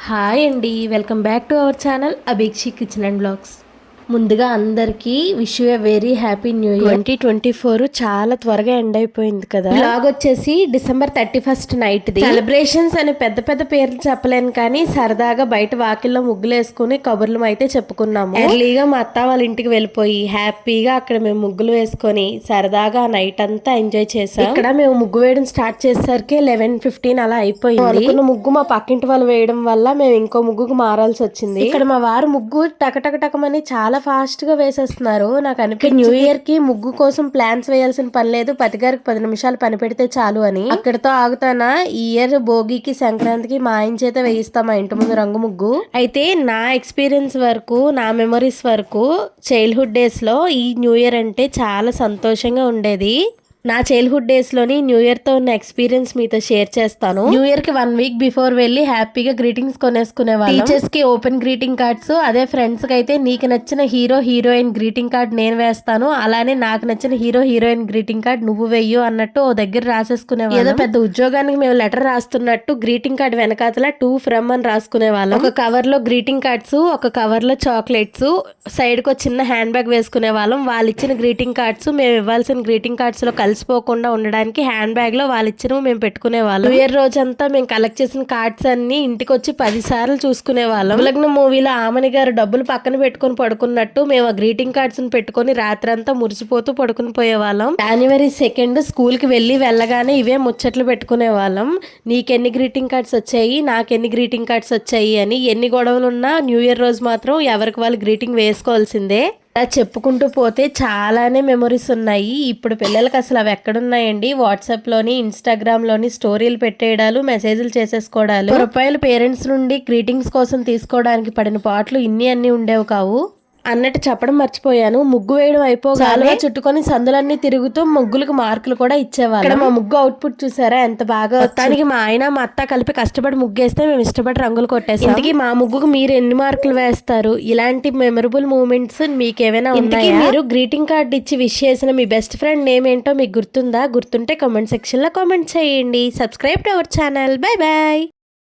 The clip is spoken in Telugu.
హాయ్ అండి, welcome back to our channel Abhikshi kitchen and blogs. ముందుగా అందరికీ wish you a very happy new year. 2024 చాలా త్వరగా ఎండ్ అయిపోయింది కదా. బ్లాగ్ వచ్చేసి December 31st night the. Celebrations అని పెద్ద పెద్ద పేర్లు చెప్పలేను కానీ సరదాగా బయట వాకిల్లో ముగ్గులు వేసుకుని కబుర్లు అయితే చెప్పుకున్నాము. ఎర్లీగా మా అత్త వాళ్ళ ఇంటికి వెళ్ళిపోయి హ్యాపీగా అక్కడ మేము ముగ్గులు వేసుకొని సరదాగా నైట్ అంతా ఎంజాయ్ చేసాం. ఇక్కడ మేము ముగ్గు వేయడం స్టార్ట్ చేసేసరికి 11:15 అలా అయిపోయింది. అనుకున్న ముగ్గు మా పక్కింటి వాళ్ళు వేయడం వల్ల మేము ఇంకో ముగ్గుకు మారాల్సి వచ్చింది. ఇక్కడ మా వారు ముగ్గు టకటకటకమని చాలా ఫాస్ట్ గా వేసేస్తున్నారు. నాకు అనిపించింది న్యూ ఇయర్ కి ముగ్గు కోసం ప్లాన్స్ వేయాల్సిన పని లేదు, పతిగారికి 10 నిమిషాలు పని పెడితే చాలు అని. అక్కడితో ఆగుతానా. ఈ ఇయర్ భోగికి సంక్రాంతికి మా ఆయన చేత వేయిస్తాం మా ఇంటి ముందు రంగు ముగ్గు. అయితే నా ఎక్స్పీరియన్స్ వరకు, నా మెమరీస్ వరకు చైల్డ్హుడ్ డేస్ లో ఈ న్యూ ఇయర్ అంటే చాలా సంతోషంగా ఉండేది. నా చైల్డ్హుడ్ డేస్ లోని న్యూ ఇయర్ తో ఉన్న ఎక్స్పీరియన్స్ మీతో షేర్ చేస్తాను. న్యూ ఇయర్ కి 1 వీక్ బిఫోర్ వెళ్ళి హ్యాపీగా గ్రీటింగ్స్ కొనేసుకునే వాళ్ళం. టీచర్స్ కి ఓపెన్ గ్రీటింగ్ కార్డ్స్, అదే ఫ్రెండ్స్ కి అయితే నీకు నచ్చిన హీరో హీరోయిన్ గ్రీటింగ్ కార్డ్ నేను వేస్తాను, అలానే నాకు నచ్చిన హీరో హీరోయిన్ గ్రీటింగ్ కార్డ్ నువ్వు వెయ్యు అన్నట్టు ఓ దగ్గర రాసేసుకునే వాళ్ళం. ఏదో పెద్ద ఉద్యోగానికి మేము లెటర్ రాస్తున్నట్టు గ్రీటింగ్ కార్డ్ వెనకాతల టు ఫ్రమ్ అని రాసుకునే వాళ్ళం. ఒక కవర్ లో గ్రీటింగ్ కార్డ్స్, ఒక కవర్ లో చాక్లెట్స్, సైడ్ కు చిన్న హ్యాండ్ బ్యాగ్ వేసుకునే వాళ్ళం. వాళ్ళు ఇచ్చిన గ్రీటింగ్ కార్డ్స్ మేము ఇవ్వాల్సిన గ్రీటింగ్ కార్డ్స్ లో కలిసిపోకుండా ఉండడానికి హ్యాండ్ బ్యాగ్ లో వాళ్ళు ఇచ్చినవి మేము పెట్టుకునే వాళ్ళం. న్యూ ఇయర్ రోజంతా మేము కలెక్ట్ చేసిన కార్డ్స్ అన్ని ఇంటికి వచ్చి 10 సార్లు చూసుకునే వాళ్ళం. లగ్న మూవీలో ఆమని గారు డబ్బులు పక్కన పెట్టుకుని పడుకున్నట్టు మేము ఆ గ్రీటింగ్ కార్డ్స్ పెట్టుకుని రాత్రంతా మురిసిపోతూ పడుకుని పోయే వాళ్ళం. January 2 స్కూల్ కి వెళ్ళగానే ఇవే ముచ్చట్లు పెట్టుకునే వాళ్ళం. నీకెన్ని గ్రీటింగ్ కార్డ్స్ వచ్చాయి, నాకెన్ని గ్రీటింగ్ కార్డ్స్ వచ్చాయి అని. ఎన్ని గొడవలు ఉన్నా న్యూ ఇయర్ రోజు మాత్రం ఎవరికి వాళ్ళు గ్రీటింగ్ వేసుకోవాల్సిందే. అలా చెప్పుకుంటూ పోతే చాలానే మెమరీస్ ఉన్నాయి. ఇప్పుడు పిల్లలకి అసలు అవి ఎక్కడున్నాయండి. వాట్సాప్లోని, ఇన్స్టాగ్రామ్లోని స్టోరీలు పెట్టేయడాలు, మెసేజ్లు చేసేసుకోవడాలు. రూపాయలు పేరెంట్స్ నుండి గ్రీటింగ్స్ కోసం తీసుకోవడానికి పడిన పాటలు అన్నీ ఉండేవి కావు. అన్నట్టు చెప్పడం మర్చిపోయాను. ముగ్గు వేయడం అయిపోగానే చుట్టుకొని సందులన్నీ తిరుగుతూ ముగ్గులకు మార్కులు కూడా ఇచ్చేవాళ్ళు. ఇక్కడ మా ముగ్గు అవుట్పుట్ చూసారా ఎంత బాగా. మొత్తానికి మా ఆయన మా అత్త కలిపి కష్టపడి ముగ్గేస్తే మేము ఇష్టపడి రంగులు కొట్టేసాం. ఇంతకీ మా ముగ్గుకు మీరు ఎన్ని మార్కులు వేస్తారు? ఇలాంటి మెమరబుల్ మూమెంట్స్ మీకు ఏమైనా ఉన్నాయా? మీరు గ్రీటింగ్ కార్డ్ ఇచ్చి విష్ చేసిన మీ బెస్ట్ ఫ్రెండ్ నేమ్ ఏంటో మీకు గుర్తుందా? గుర్తుంటే కామెంట్ సెక్షన్ లో కామెంట్ చేయండి. Subscribe to our channel. Bye bye.